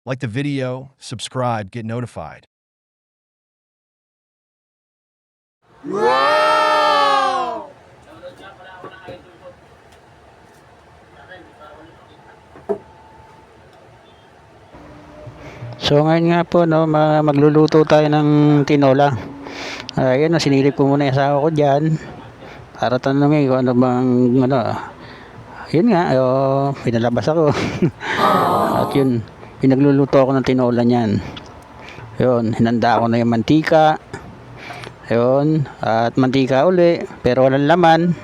Like the video, subscribe, get notified. Wow! So ngayon nga po magluluto tayo ng tinola. Ayun, sinilip ko muna yung asawa ko diyan para tanungin kung ano bang Yun nga, pinalabas ako. At yun, pinagluluto ako ng tinola niyan. Yun, hinanda ko na yung mantika. Yun, at mantika uli, pero walang laman.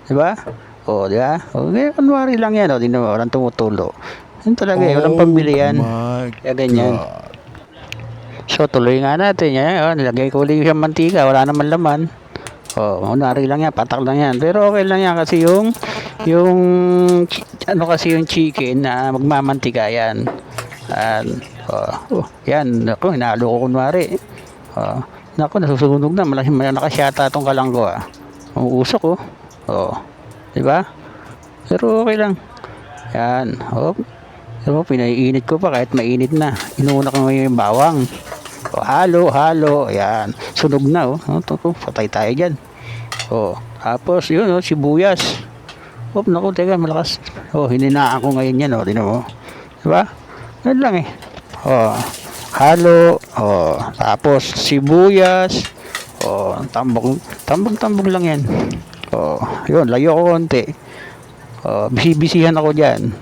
'Di ba? Di ba? Okay, kunwari lang yan, di naman walang tumutulo. Yun talaga, walang pambili yan. Kaya ganyan. So tuloy nga natin yan. Nilagay ko ulit yung mantika, wala naman laman. Kunwari lang yan, patak lang yan. Pero okay lang yan kasi yung yung chicken na magmamantika yan. Yan, ako, hinalo ko kunwari. Naku, nasusunog na, nakasyata itong kalanggo ang usok di ba? Pero okay lang. Yan, pero pinaiinit ko pa kahit mainit na. Inuuna ko ngayon yung bawang. Halo, ayan. Sunog na, patay tayo dyan. Tapos, yun, sibuyas. Naku, teka, malakas. Hininaan ko ngayon yan, tingnan mo. Diba? Yan lang halo, tapos sibuyas. Tambok lang yan. Yun, layo ko konti. Bisibisihan ako dyan.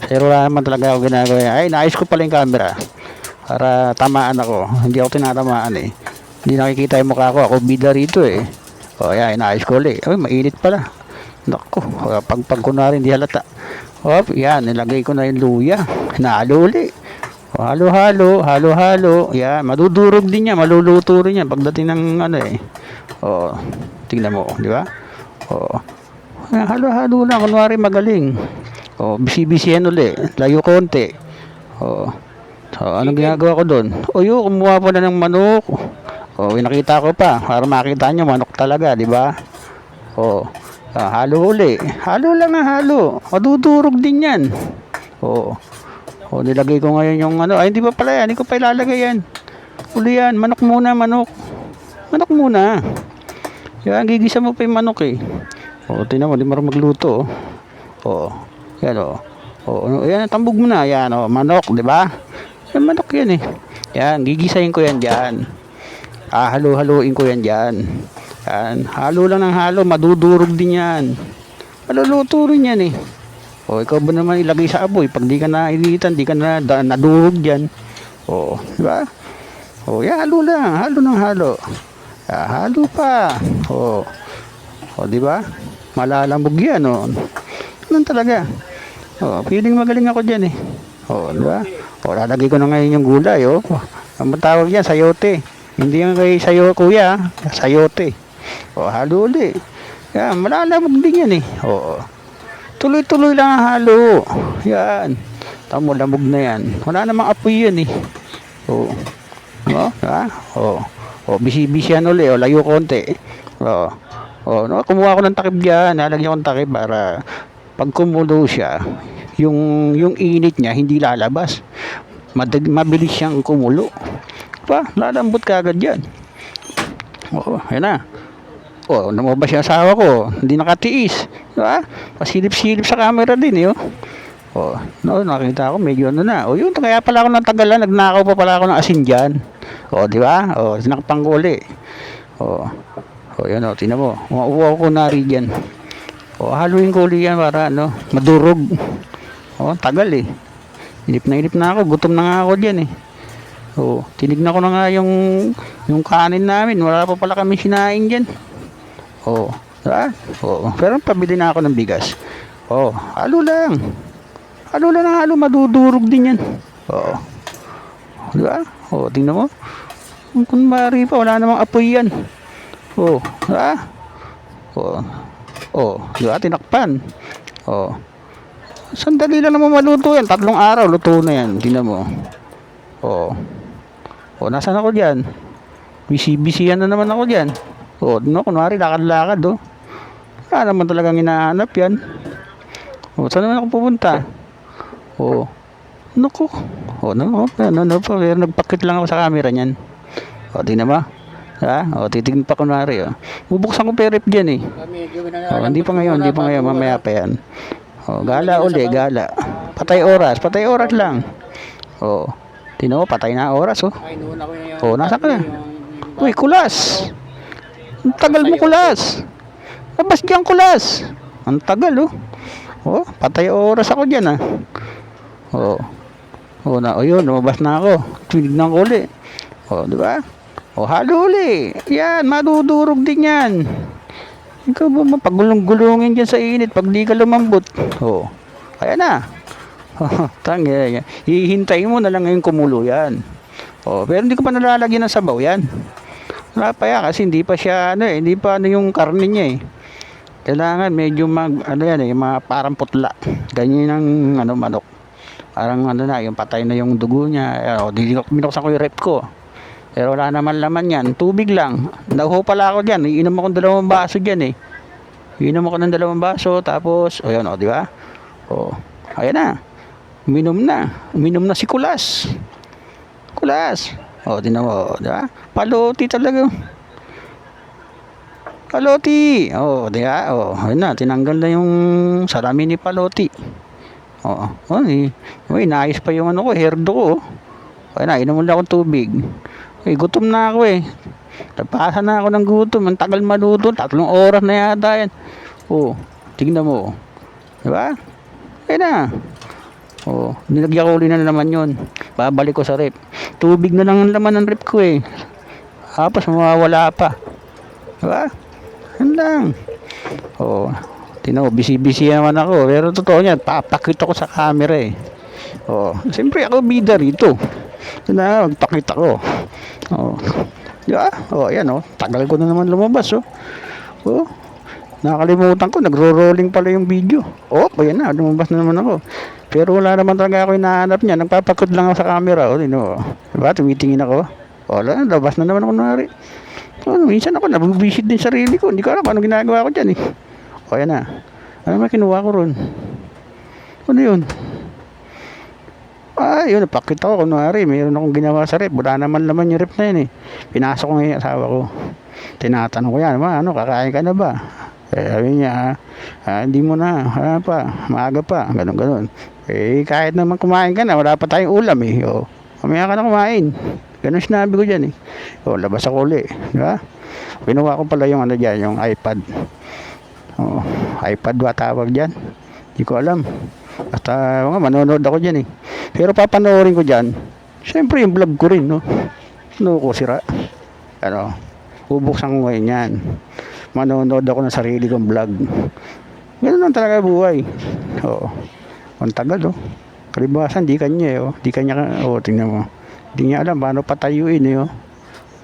Pero wala naman talaga ako ginagawa. Ay, naayos ko pala yung camera para tamaan ako. Hindi ako tinatamaan Hindi nakikita yung mukha ko. Ako bida rito yan, naayos ko ulit. Mainit pala. Naku, pag kunwari hindi halata. Yan, nilagay ko na yung luya. Hinalo ulit. Halo. Yan, madudurog din yan. Maluluto rin yan pagdating ng tingnan mo, di ba? Halo lang. Kunwari magaling. Bisi-bisihan ulit. Layo konti. Anong ginagawa ko doon? Kumuha pa na ng manok. Nakita ko pa. Para makita nyo, manok talaga, di ba? Halo uli. Halo lang na halo. Madudurog din yan. Nilagay ko ngayon yung Ay, hindi pa pala yan. Hindi ko pa ilalagay yan. Uli yan. Manok muna. Manok muna. Yan, gigisa mo pa yung manok tingnan mo, di marunong magluto. Yan yan, tambog mo na. Yan manok, di ba? Yan, manok yan Yan, gigisahin ko yan dyan. Halo-haloin ko yan dyan. Yan, halo lang ng halo, madudurog din yan. Maluluto rin yan ikaw ba naman ilagay sa aboy? Pag di ka na initan, di ka na nadurog dyan. Di ba? Yan, halo lang, halo ng halo. Halo pa. Di ba? Malalambog yan Ganun talaga. Feeling magaling ako dyan di ba? Lalagay ko na ngayon yung gulay ang tawag yan, sayote. Hindi yan kay sayo, kuya. Sayote. Halo ulit. Yan, malalambog din yan tuloy-tuloy lang ang halo. Yan. Tamo, lamog na yan. Wala namang apoy yan bisi-bisihan ulit. Layo konti. Kumuha ko ng takip dyan. Nalagyan ko ng takip para pag kumulo siya, yung init niya hindi lalabas. Mabilis siyang kumulo. Lalambot ka agad yan. Yan na. Namabas yung asawa ko. Hindi nakatiis. Diba? Pasilip-silip sa camera din nakita ko medyo na. Yun, kaya pala ako natagalan. Nagnakaw pa pala ako ng asin dyan. Diba? Sinakpang ko ulit. Yan tingnan mo. Mauuwa ko na rin dyan. Haluin ko ulit yan para madurog. Tagal Inip na ako. Gutom na nga ako dyan tinignan ko na nga yung kanin namin. Wala pa pala kami sinaing dyan. Diba? Pero pabili na ako ng bigas. Halo lang. Halo lang na halo. Madudurog din yan. Diba? Tingnan mo. Kung mari pa, wala namang apoy yan. Diba? Diba? Tinakpan. Sandali lang naman maluto yan. 3 araw, luto na yan. Tingnan mo. Nasaan ako dyan? Bisi-bisihan na naman ako dyan. Kunwari, lakad-lakad wala naman talagang hinahanap yan. Saan naman ako pupunta? Naku, O, no po, pero nagpakit lang ako sa camera niyan. O, tingnan mo. Ha? O, titignan pa kunwari, o. Bubuksan ko pa yung rep dyan, eh. O, hindi pa ngayon, mamaya pa yan. O, gala uli, gala. Patay oras lang. O, tingnan mo, patay na oras, o. O, nasa ka na? Uy, kulas. Ang tagal mo, kulas. Labas dyan, kulas. Ang tagal, oh. Oh, patay oras ako dyan, ah. Oh. Oh, yun, lumabas na ako. Tinignan ko uli. Oh, di ba? Oh, halo uli. Yan, madudurog din yan. Ikaw ba mapagulong-gulungin dyan sa init pag di ka lumambot? Oh, kaya na. Tangya. Hihintayin mo na lang ngayon kumulo yan. Oh, pero hindi ko pa nalalagyan ng sabaw yan. Wala pa yan kasi hindi pa siya, hindi pa yung karne niya, eh. Kailangan medyo mga parang putla. Ganyan ang manok. Parang yung patay na yung dugo niya. Binuksan ko yung rep ko. Pero wala naman laman yan. Tubig lang. Nauho pala ako dyan. Iinom ako ng 2 baso dyan, eh. Iinom ako ng 2 baso. Tapos, ayan, di ba? O, ayan na. Uminom na si Kulas. Kulas. O, tinan mo, di ba? Paloti talaga. Paloti. Oh, di ba? Oh, ayun na, tinanggal na yung salamin ni Paloti. Oh, inayos pa yung herdo ko. Ayun na, inom lang akong tubig. Gutom na ako, eh. Napasa na ako ng gutom. Ang tagal maluto. 3 oras na yata yan. Oh, tignan mo. Di ba? Ayun na. Oh, nilagyan ko ulit na naman yun. Babalik ko sa rep. Tubig na lang ang laman ng rep ko, eh. Tapos mawawala pa. Di ba? Yan lang. Oh, tinaw, busy naman ako. Pero totoo niyan, papakita ko sa camera, eh. Oh, siyempre ako bida rito. Magpakita ko. Oh, di ba? Oh, ayan, oh. Tagal ko na naman lumabas, oh. Oh, nakalimutan ko, nagro-rolling pala yung video. Oh, ayan na, lumabas na naman ako. Pero wala naman talaga ako hinahanap niya. Nagpapakot lang ako sa camera, oh. Diba? Tumitingin ako. Oh, labas na naman ako nari. Minsan ako nabubisit din sarili ko. Hindi ko alam anong ginagawa ko dyan, eh. O, yan na. Ano naman kinuha ko ron? Ano yun? Yun, napakita ko. Kunwari, mayroon akong ginawa sa rep. Wala naman laman yung rep na yun, eh. Pinasok ko ngayon asawa ko. Tinatanong ko yan, kakain ka na ba? Sabi niya, hindi mo na. Pa, maaga pa. Ganon. Kahit naman kumain ka na, wala pa tayong ulam, eh. O, mamaya ka na kumain. Ganun sinabi ko dyan, eh. O, labas ako uli. Diba? Pinuha ko pala yung dyan, yung iPad. O, iPad ba tawag dyan? Hindi ko alam. Basta manonood ako dyan, eh. Pero papanoorin ko dyan, syempre yung vlog ko rin, no? Ko sira. Bubuksan ko ngayon yan. Manonood ako ng sarili kong vlog. Ganun lang talaga buhay. O, ang tagal, oh. Kalibasan, di kanya, eh. Di kanya, tingnan mo. Hindi niya alam paano patayuin, eh.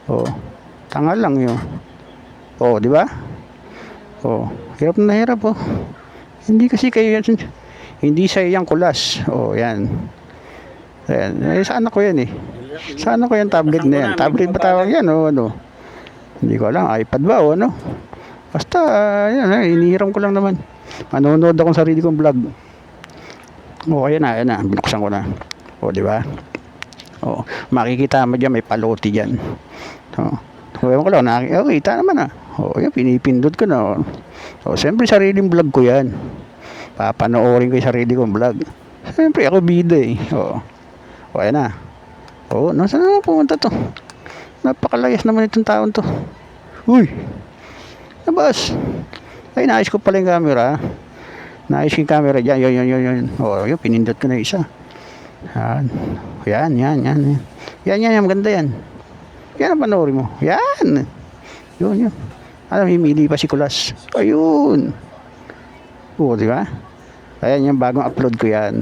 Oh, tangal lang yun. Oh, di ba? Oh, hirap na hirap, oh. Hindi kasi kayo yan. Hindi sa iyang kulas. Oh, yan. Ayan. Sa anak ko yan, eh. Sa anak ko yan, tablet na yan. Tablet ba tawag yan, oh, ano? Hindi ko alam, iPad ba, o ano? Basta, yan, inihiram ko lang naman. Manonood akong sarili kong vlog. Oh, ayan na. Binuksan ko na. Oh, di ba? Oh, makikita mo dyan, may paloti dyan. Ewan ko lang, kita naman, ah. Oh, yan, pinipindot ko na. Oh, siyempre sariling vlog ko yan. Papanoorin ko yung sarili kong vlog. Siyempre ako bida, eh. Oh, ayan na. Oh, nasaan na pumunta to? Napakalayas naman itong taon to. Uy, nabas. Ay, naayos ko pala yung camera. Naayos ko yung camera dyan. Yun. Oh, yun, pinindot ko na isa. Yan. Yan, maganda yan. Yan ang panoorin mo. Yan. Yun. Himili pa si Kulas. Ayun. Oo, di ba? Ayan yung bagong upload ko yan.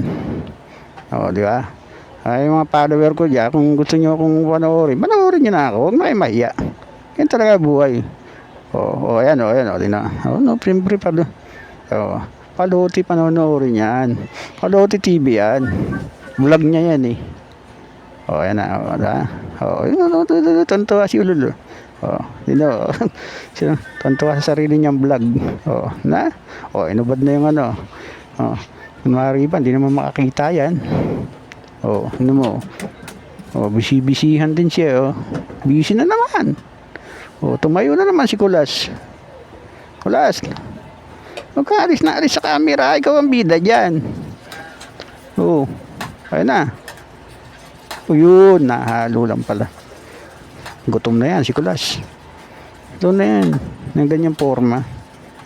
Oo, di ba? Ay, mga follower ko dyan, kung gusto nyo akong panoorin nyo na ako. Huwag na kayo mahiya. Yan talaga buhay. Ayan. Di na. Pre pa doon. Paloti panoorin yan. Paloti TV yan. Vlog niya yan, eh. Ayan na. Tuntua si Ulul. Tuntua sa sarili niyang vlog. Inubad na yung kunwari pa, hindi naman makakita yan. Oh, ano mo? Oh, busy-busyhan din siya, oh. Busy na naman. Oh, tumayo na naman si Kulas. Kulas. Magkaalis na alis sa camera, ikaw ang bida dyan. Oh, ayun na. O yun, nahalo lang pala. Gutom na yan si Kulas. Ito na yan, ng ganyang forma.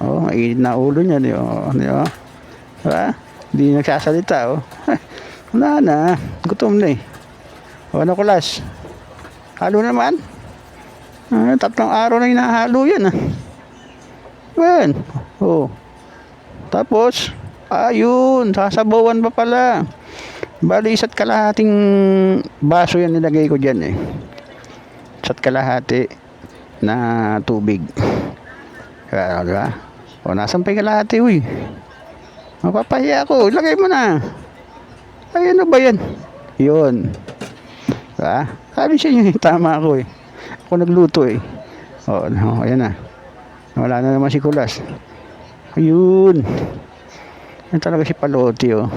Oh, mainit na ulo niya. Di ba? Diba? Hindi nagsasalita, oh. Wala na, gutom na eh. O ano Kulas? Halo naman? 3 araw na hinahalo yan, ah. Yan. Oh. Tapos, ayun, sasabawan pa pala. Bali, isa't kalahating baso yan nilagay ko dyan eh. Isa't kalahati na tubig. Diba? O, nasan pa yung kalahati, uy? Mapapahiya ako. Ilagay mo na. Ay, ano ba yan? Yun. Diba? Sabi siya yung tama ako eh. Ako nagluto eh. O, ayan na. Wala na naman si Kulas. Ayun. Yan talaga si Paloti, oh.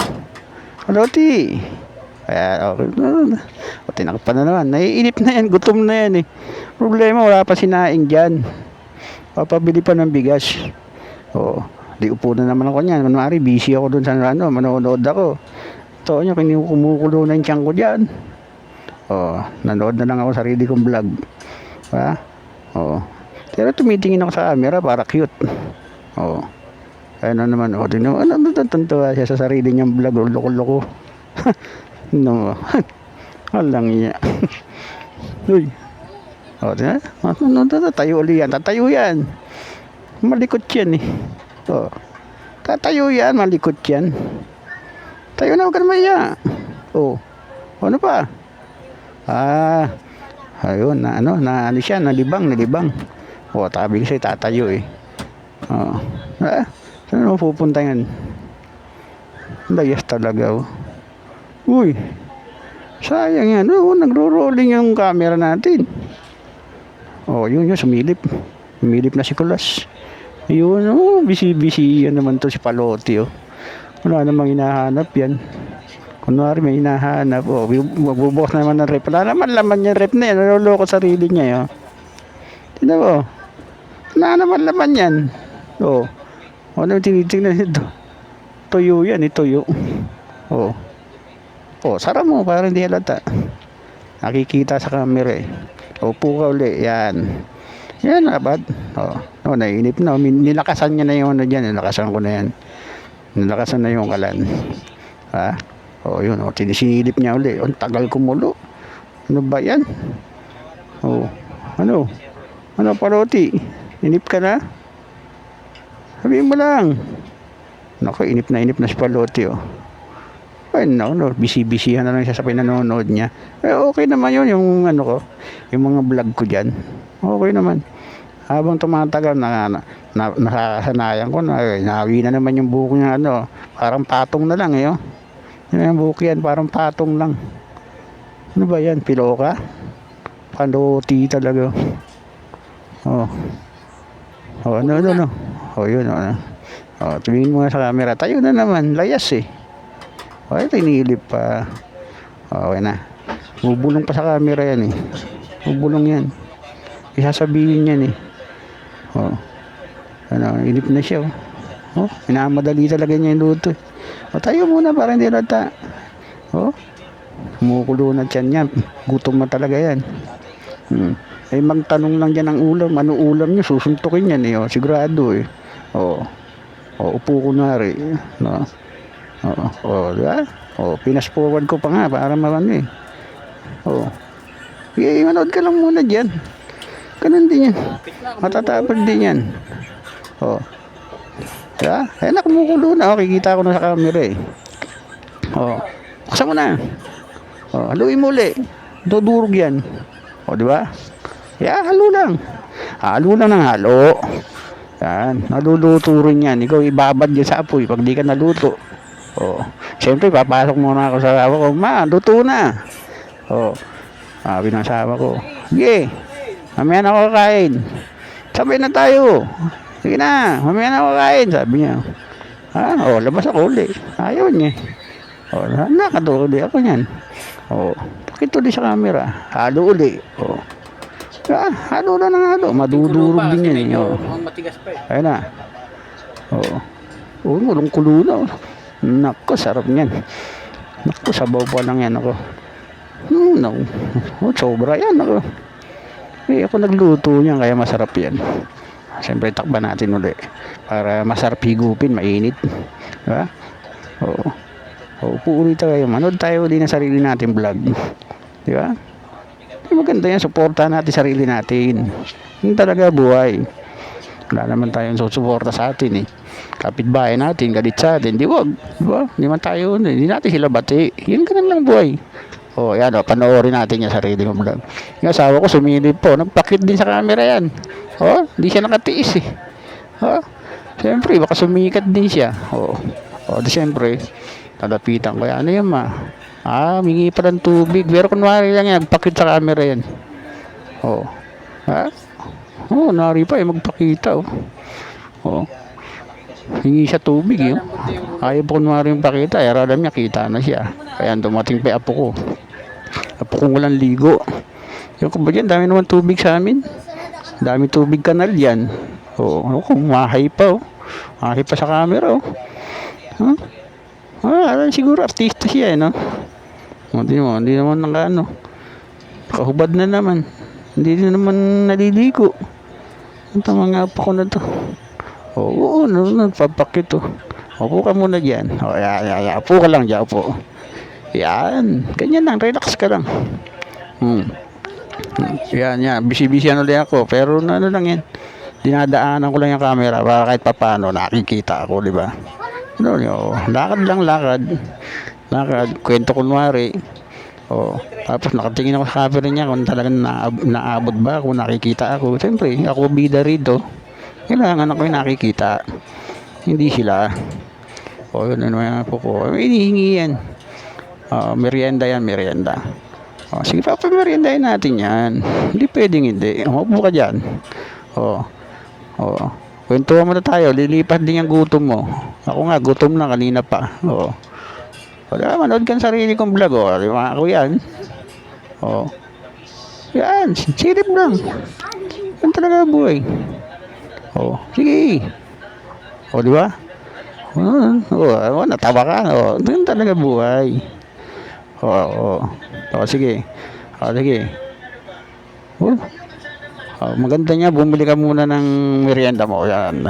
Paloti. Kaya, okay. O, tinakpan na naman. Naiinip na yan. Gutom na yan, eh. Problema, wala pa sinaing dyan. Papabili pa ng bigas. O, di upo na naman ako niyan. Manmari, busy ako dun sa ano, manonood ako. Ito nyo, kumukulo na yung tiyan ko dyan. O, nanood na lang ako sarili kong vlog. Ha? O, pero tumitingin ako sa camera para cute. O, ano naman, o, tuntua siya sa sarili niyang vlog, loko-loko. No, walang iya. Uy, o, tatayo ulit yan, tatayo yan. Malikot yan eh. O, tatayo yan, malikot yan. Tayo na, huwag ka naman iya. O, ano pa? Ayun, ano siya, nalibang. O, tabi ko sa'yo, tatayo eh. O, saan mo pupunta yan? Layas talaga, oh. Uy, sayang yan. O, nagro-rolling yung camera natin. O, yun, sumilip. Sumilip na si Kulas. Yun, oh, busy yan naman to si Paloti, oh. Wala namang hinahanap yan. Kunwari may hinahanap, oh, magbubukas naman ng rep. Wala naman laman yung rep na yan. Naloloko sarili niya, oh. Tignan mo. Wala naman laman yan. Oh. Ano tinitingnan nito? Tuyo yan, tuyo. Oh. Oh, sara mo para hindi halata. Nakikita sa camera eh. Upo ka uli. Yan. Yan, abad. Oh. Oh, nainip na. Nilakasan niya na yung ano dyan. Nilakasan ko na yan. Nilakasan na yung kalan. Ha? Oh, yun. Oh, sinisilip niya uli. Ang tagal kumulo. Ano ba yan? Oh. Ano? Ano, Paloti? Inip ka na? Sabihin mo lang. Naku, inip na si Paloti, oh. Ay, no, busy-busyhan na lang siya sa pinanonood niya. Eh, okay naman yun, yung ano ko, yung mga vlog ko dyan. Okay naman. Habang tumatagal, nakasanayan ko na, nahawi na naman yung buhok niya, ano, parang patong na lang, eh, oh. Yung buhok yan, parang patong lang. Ano ba yan, piloka? Paloti talaga. Oh. Oh, ano. Oh, yun, ano. Oh, tumingin mo nga sa camera. Tayo na naman, layas eh. Oh, tinilip pa. Okay na. Bubulong pa sa camera yan eh. Bubulong yan. Isasabihin yan eh. Oh. Ano, inip na siya, oh. Oh, minamadali talaga niya yung luto eh. O, tayo muna para hindi lata. Oh. Kumukulo na tiyan niya. Gutom na talaga yan. Eh, magtanong lang dyan ng ulam. Ano ulam niyo? Susuntukin yan eh. Oh. Sigurado eh. Oh. Oh, upo ko na rin. No? Diba? Pinas forward ko pa nga para marami eh. Manood ka lang muna dyan. Ganun din yan. Matatapag din yan. Diba? Eh, nakumukulo na. Kikita ko na sa camera eh. Buksan mo na. Haluin mo uli. Dudurog yan. Diba? Halo lang. Halo lang ng halo. Yan. Naluluto rin yan. Ikaw ibabad yan sa apoy pag di ka naluto. Siyempre papasok muna ako sa asawa ko. Ma, luto na. Sabi ng asawa ko, sige, mamaya na ako kakain. Sabay na tayo. Sige na, mamaya na ako kakain. Sabi niya, labas ako uli. Ayaw niya. O, nakado uli ako niyan. O, pakit uli sa camera. Halo uli. O, halo na ng halo. Madudurog din yan. O, matigas pa eh. ayun na. O, kulong-kulo na. Nako, sarap niyan. Nako, sabaw pa lang yan ako. No. Sobra yan ako. Ako nagluto niyan, kaya masarap yan. Siyempre, takban natin uli. Para masarap higupin, mainit. Diba? Oo. Upo ulit tayo. Manood tayo ulit ng sarili natin vlog. Diba? Maganda yan. Suportahan natin sarili natin. Yun talaga buhay. Wala naman tayong susuporta sa atin eh. Kapitbahay natin, galit sa atin. Di wag. Diba? Hindi man tayo. Hindi natin sila bati. Yun ganun lang buhay. Yan panoorin natin yung sarili kong vlog. Yung asawa ko sumilip po. Nagpakit din sa camera yan. Hindi siya nakatiis eh. Siyempre, baka sumikat din siya. Di siyempre, nalapitan ko yan. Ano yan ma? Mingi pa ng tubig. Pero kunwari lang yan, nagpakit sa camera yan. Nari pa magpakita hingi siya tubig ayaw po kunwari yung pakita. Alam niya, kita na siya. Kaya dumating pa apo ko. Apo ko walang ligo. Yung kabagyan, dami naman tubig sa amin. Dami tubig kanal yan. Kung mahay pa mahay pa sa camera alam siguro artista siya hindi naman kahubad na naman. Hindi na naman naliligo. Ang tama nga pa ko na to. Nagpapakit upo ka muna dyan. Upo ka lang dyan, upo. Yan, ganyan lang, relax ka lang. Yan, busy-busy ulit ako. Pero ano lang yan, dinadaanan ko lang yung camera para kahit papano nakikita ako, di ba? Lakad lang, lakad, kwento kunwari. Tapos nakatingin ako sa camera niya kung talagang naabot ba ako, nakikita ako. Siyempre, ako bida rito. Kailangan ako yung nakikita. Hindi sila. Yun naman po ko. Hinihingi yan. Merienda yan, merienda. Sige pa, meriendahin natin yan. Hindi pwedeng hindi. Upo ka dyan. Kwentuhan mo na tayo. Lilipat din yung gutom mo. Ako nga, gutom na kanina pa. Manood ka ng sarili kong vlog. Ako yan. Yan, silip lang. Yan talaga buhay. Sige. Di ba? Natawa ka. Yan talaga buhay. Sige. Sige. Maganda niya, bumili ka muna ng merienda mo. Yan.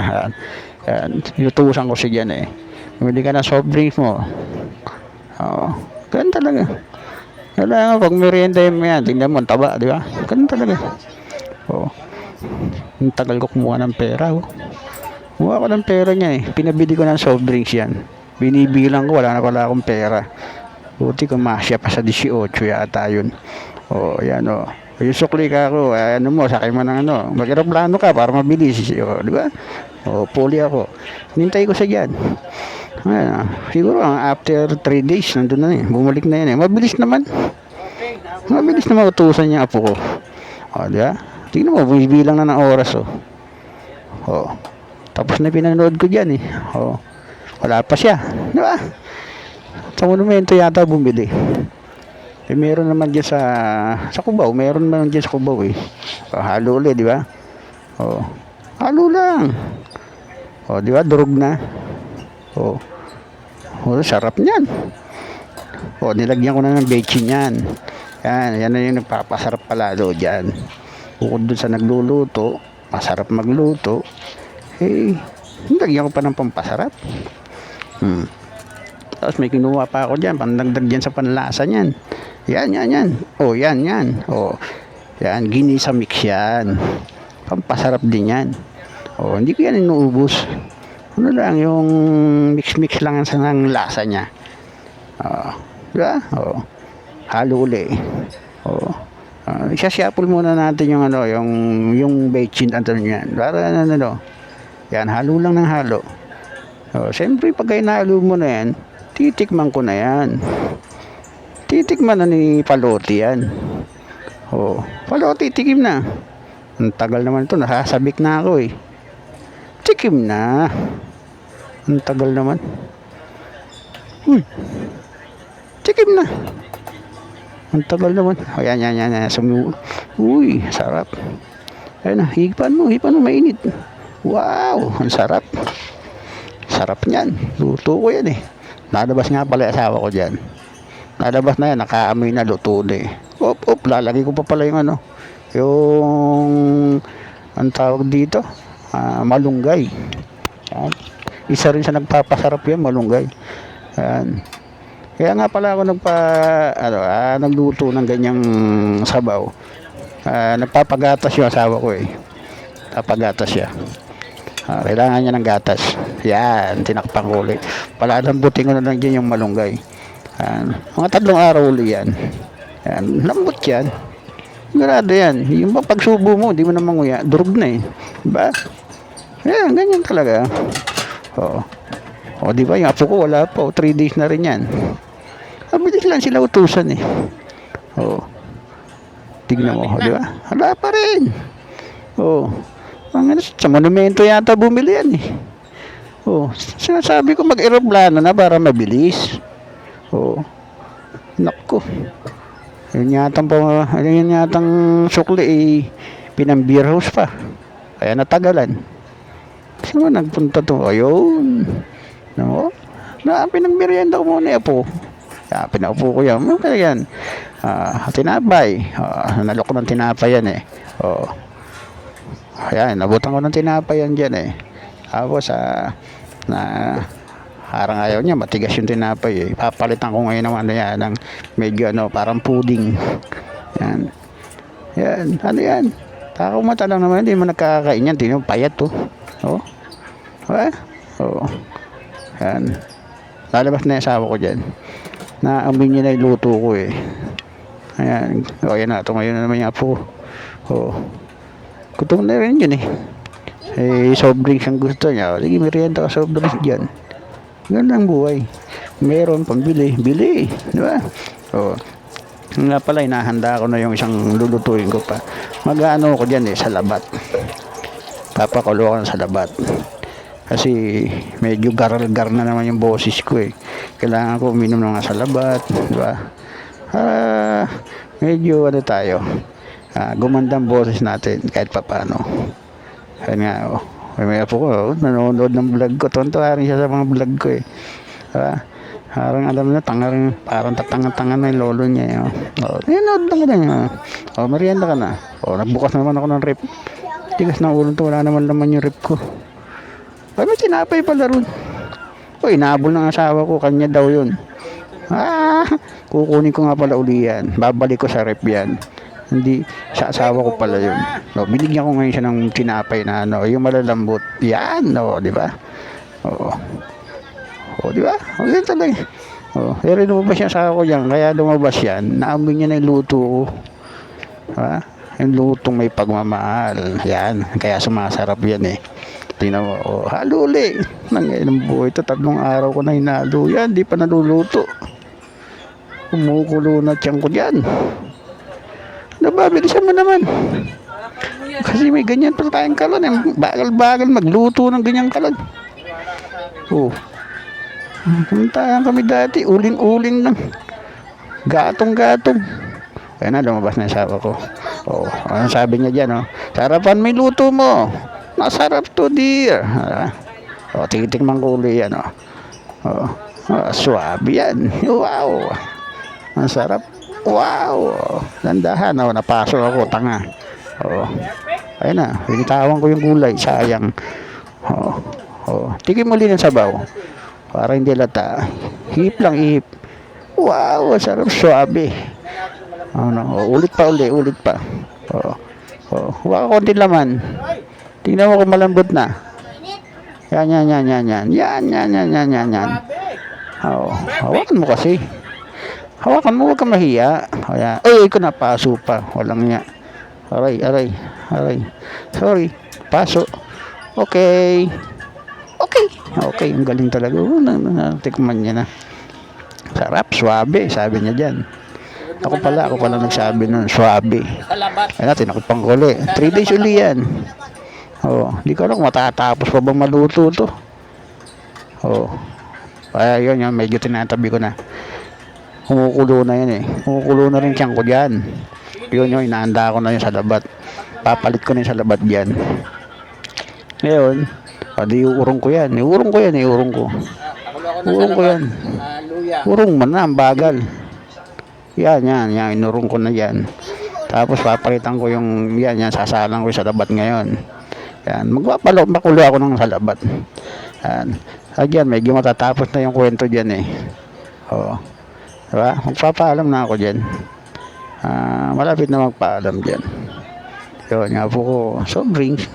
Inutusan ko siya dyan bumili ka ng soft drinks mo. Ganun talaga. Kailangan pag merienda mo yan, tingnan mo, taba, di ba? Ganun talaga. Ang tagal ko kumuha ng pera. Kumuha ko ng pera niya Pinabili ko ng soft drinks yan. Binibilang ko, wala akong pera. Buti kumasya pa sa 18 yata yun. Yan yung sukli ka ako, sakay mo ng mag-aeroplano ka para mabilis. Di ba? Puli ako. Hinintay ko sa dyan. Siguro after 3 days, nandun na bumalik na yan Mabilis naman. Mabilis na mautusan niya apo ko. Di ba? Tingnan mo, bumibilang na ng oras tapos na pinanood ko dyan wala pa siya. Di ba? Sa monumento yata bumili. Meron naman dyan sa Cubao. Meron naman dyan sa Cubao halo ulit, di ba? Halo lang. Di ba? Durog na. Sarap niyan. Nilagyan ko na ng bechin yan. Yan na yung nagpapasarap palalo dyan. Bukod dun sa nagluluto, masarap magluto, nilagyan ko pa ng pampasarap. Tapos may kinuha pa ako dyan, pandagdag dyan sa panlasa niyan. Yan. Yan, ginisa mix yan. Pampasarap din yan. Hindi ko yan inuubos. Ano lang, yung mix lang sa ng lasa niya. Diba? Halo uli. Isasiyapol muna natin yung yung bechin yan. Para yan, halo lang ng halo. Siyempre, pag hinalo mo na yan, titikman ko na yan. Titikman na ni Paloti yan. Paloti, tikim na. Ang tagal naman ito, nasasabik na ako Tikim na. Ang tagal naman. itim na. Ang tagal naman. Ayan, yan. Uy, sarap. Ayan na, hipan mo, mainit. Wow, ang sarap. Sarap niyan. Luto ko yan eh. Nalabas nga pala yung asawa ko dyan. Nalabas na yan, nakaamoy na, luto na eh. Lalagay ko pa pala yung ang tawag dito, malunggay. Yan. Isa rin sa nagpapasarap yan, malunggay. Yan. Kaya nga pala ako nagluto ng ganyang sabaw. Nagpapagatas yung asawa ko eh. Papagatas siya. Kailangan niya ng gatas. Yan, tinakpan ko ulit. Palalambutin ko na lang dyan yung malunggay. Mga 3 araw ulit yan. Yan, lambot yan. Grado yan. Yung pagsubo mo, di mo na manguya. Durog na eh. Diba? Yan, ganyan talaga. O diba, yung apo ko wala pa. 3 days na rin yan. Mabilis lang sila utusan eh. Tignan mo, di ba? Wala pa rin. Sa monumento yata bumili yan eh. Sinasabi ko mag-aeroplano na para mabilis. Nakko. Yun yatang sukli eh, pinang-beer house pa. Kaya natagalan. Sino nagpunta to? Ayun. Pinang-merienda ko muna po. Pinaupo ko yan. Kaya yan. Tinapay. Nalok ng tinapay yan eh. Ayan, nabutan ko ng tinapay yan dyan eh. Tapos harang ayaw niya, matigas yung tinapay eh. Papalitan ko ngayon naman ng medyo parang pudding. Yan. Ano yan? Tako mata lang naman, hindi mo nakakain yan. Tingnan mo, payat to. Yan. Lalabas na yung asawa ko dyan. Naamoy niya na yung luto ko eh. Ayan. Yan na. Tumayo na naman yung apo. Gutom na rin yun eh. Soft drinks ang gusto niya. Sige, merienda ka soft drinks dyan. Ganun ang buhay. Meron pambili. Bili. Di ba? Nga pala, inahanda ko na yung isang lulutuin ko pa. Mag-ano ko dyan sa labat. Papakulo ko na sa labat. Kasi medyo garal-gar na naman yung boses ko eh. Kailangan ko uminom na nga sa labat. Di ba? Medyo tayo. Gumandang boses natin kahit papano. Kaya nga, may apo ko, nanonood ng vlog ko. Tuntua rin siya sa mga vlog ko eh. Parang alam na, parang tatanga-tanga na yung lolo niya. Nanonood lang ka na. Merienda ka na. Nagbukas naman ako ng rep. Tigas ng ulo to, wala naman laman yung rep ko. May tinapay pala ron. Inaabol ng asawa ko, kanya daw yun. Kukunin ko nga pala uli yan. Babalik ko sa rep yan. Hindi, sa asawa ko pala yun. Binigyan ko ngayon siya ng tinapay na yung malalambot. Yan, di ba? Di ba? Yan talaga. Pero lumabas yung asawa ko dyan, kaya lumabas yan. Naamoy niya na yung luto ko. Yung lutong may pagmamahal. Yan, kaya sumasarap yan eh. Tingnan mo, halo uli. Nangyayang buhay ito, 3 araw ko na hinalo yan, di pa naluluto. Kumukulo na tiyan ko dyan. Nababilisan mo naman. Kasi may ganyan pa tayong kalan. Bagal-bagal magluto ng ganyang kalan. Puntahan kami dati. Uling-uling lang. Gatong-gatong. Kaya na, lumabas na yung asawa ko. Ano sabi niya dyan? Sarapan may luto mo. Masarap to, dear. Titikman ko uli yan. Suwabe yan. Wow. Masarap. Wow! Landahan. Napasok ako. Tanga. Ayun na. Pinitawan ko yung gulay. Sayang. Tigim muli ng sabaw. Para hindi lata. Hip lang, ihip. Wow! Sarap. Suabe. Ulit pa. Waka konti laman. Tingnan mo kung malambot na. Yan. Hawakan mo kasi. Hawakan mo, huwag ka mahiya. Ko napaso pa. Walang niya. Aray. Sorry. Paso. Okay. Ang galing talaga. Natikman niya na. Sarap, suabe. Sabi niya dyan. Ako pala nagsabi nun. Suabe. Ayun natin, nakipang uli. 3 days uli yan. Hindi ko alam kung matatapos pa bang maluto to. Kaya yun, medyo tinatabi ko na. Kumukulo na yan eh. Kumukulo na rin tiyan ko dyan. Yun yung inaanda ko na yung salabat. Papalit ko na yung salabat dyan. Ngayon, di iurong ko yan. Iurong ko yan, iurong ko. Urong ko yan. Urong man na, ang bagal. Yan, inurong ko na yan. Tapos papalitan ko yung, yan, sasalang ko yung salabat ngayon. Yan, makulo ako ng salabat. Yan. Again, medyo matatapos na yung kwento dyan eh. Oo. Diba? Magpapaalam na ako dyan. Malapit na magpaalam dyan. Yun, nga po ko, soft drinks.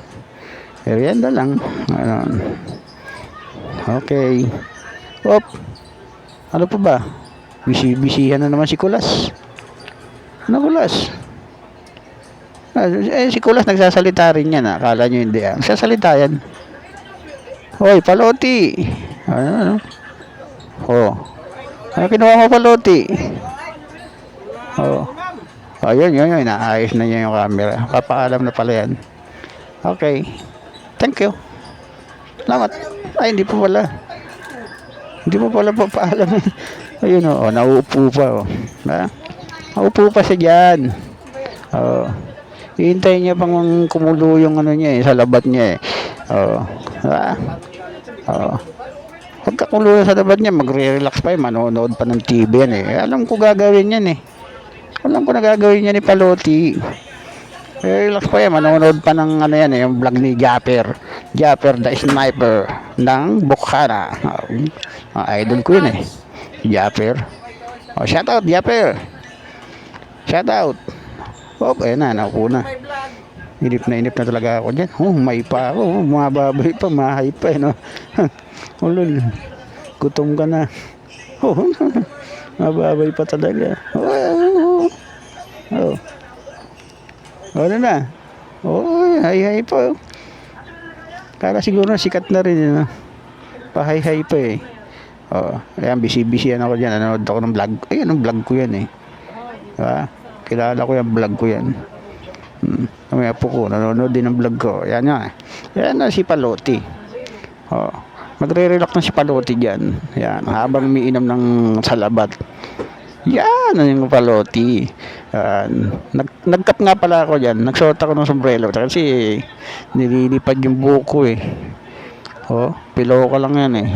Merienda lang. Ano. Okay. Op. Ano pa ba? Bisihan na naman si Kulas. Ano Kulas? Si Kulas nagsasalita rin yan. Akala nyo hindi. Nagsasalita yan. Hoy, Paloti. Ano? Oh. Ano kinuha mo, Paloti? Oh. Ayun, inaayos na niya yung camera. Papaalam na pala yan. Okay. Thank you. Salamat. Ay, hindi po pala. Hindi po pala papaalam. Ayun, nauupo pa. Nauupo pa siya dyan. Hihintayin niya pang kumulo yung ano niya sa labat niya Pagkakulo sa labat niya, magre-relax pa manonood pa ng TV yan Alam ko gagawin yan Alam ko na gagawin niya ni Paloti. Relax pa manonood pa ng ano yan yung vlog ni Japper the Sniper ng Bukana. Idol ko yun Japper. Shout out Japper. Shout out. Ayun na, nakuha na. Inip na talaga ako dyan. May pa ako. Mababoy pa, mahay pa no? Ulol. Gutom ka na. Mababoy pa talaga. Ano na? Hay pa. Kala siguro sikat na rin pahay-hay pa ayan, busy ako dyan. Nanonood ako ng vlog. Ayan, ang vlog ko yan diba? Kilala ko yung vlog ko yan. May apo ko, nanonood din ng vlog ko. Yan na si Paloti. Magre-relax na si Paloti dyan. Yan, habang umiinom ng salabat. Yan, yung Paloti. Nagkap nga pala ako dyan. Nagsuot ako ng sombrero. Kasi nililipad yung buko pillow ko lang yan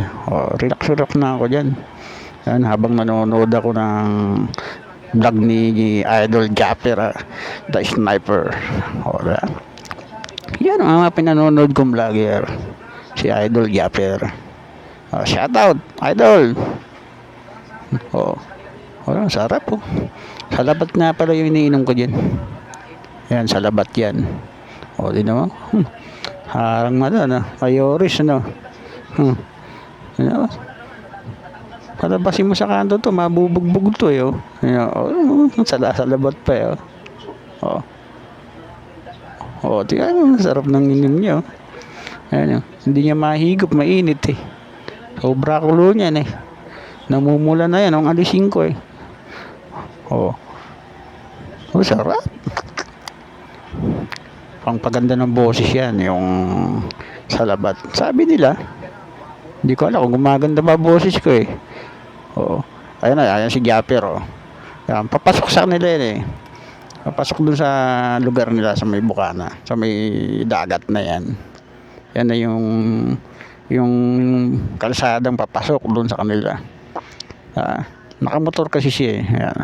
relax na ako dyan. Yan, habang nanonood ako ng vlog ni Idol Japper the Sniper. Yan ang mga pinanonood kong vlogger. Si Idol Japper. Shout out, Idol. Sarap Salabat nga pala yung iniinom ko dyan. Yan, salabat yan. Di naman. Harang na doon Mayoris palabasin mo sa kanto to, mabubugbog to salabat pa tingnan mo, sarap ng inom niya ayan hindi niya mahigop, mainit sobra kulo niyan namumula na yan ang alisin ko sarap pangpaganda ng boses yan yung salabat. Sabi nila, hindi ko alam kung gumaganda ba boses ko ayan si Japper yan, papasok sa kanila yan papasok dun sa lugar nila sa may Bukana, sa may dagat na yan na yung kalsadang papasok dun sa kanila. Nakamotor kasi siya yan.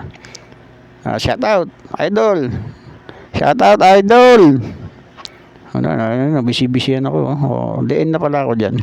Shout out Idol. Shout out Idol. Busy ako. Diin na pala ako dyan.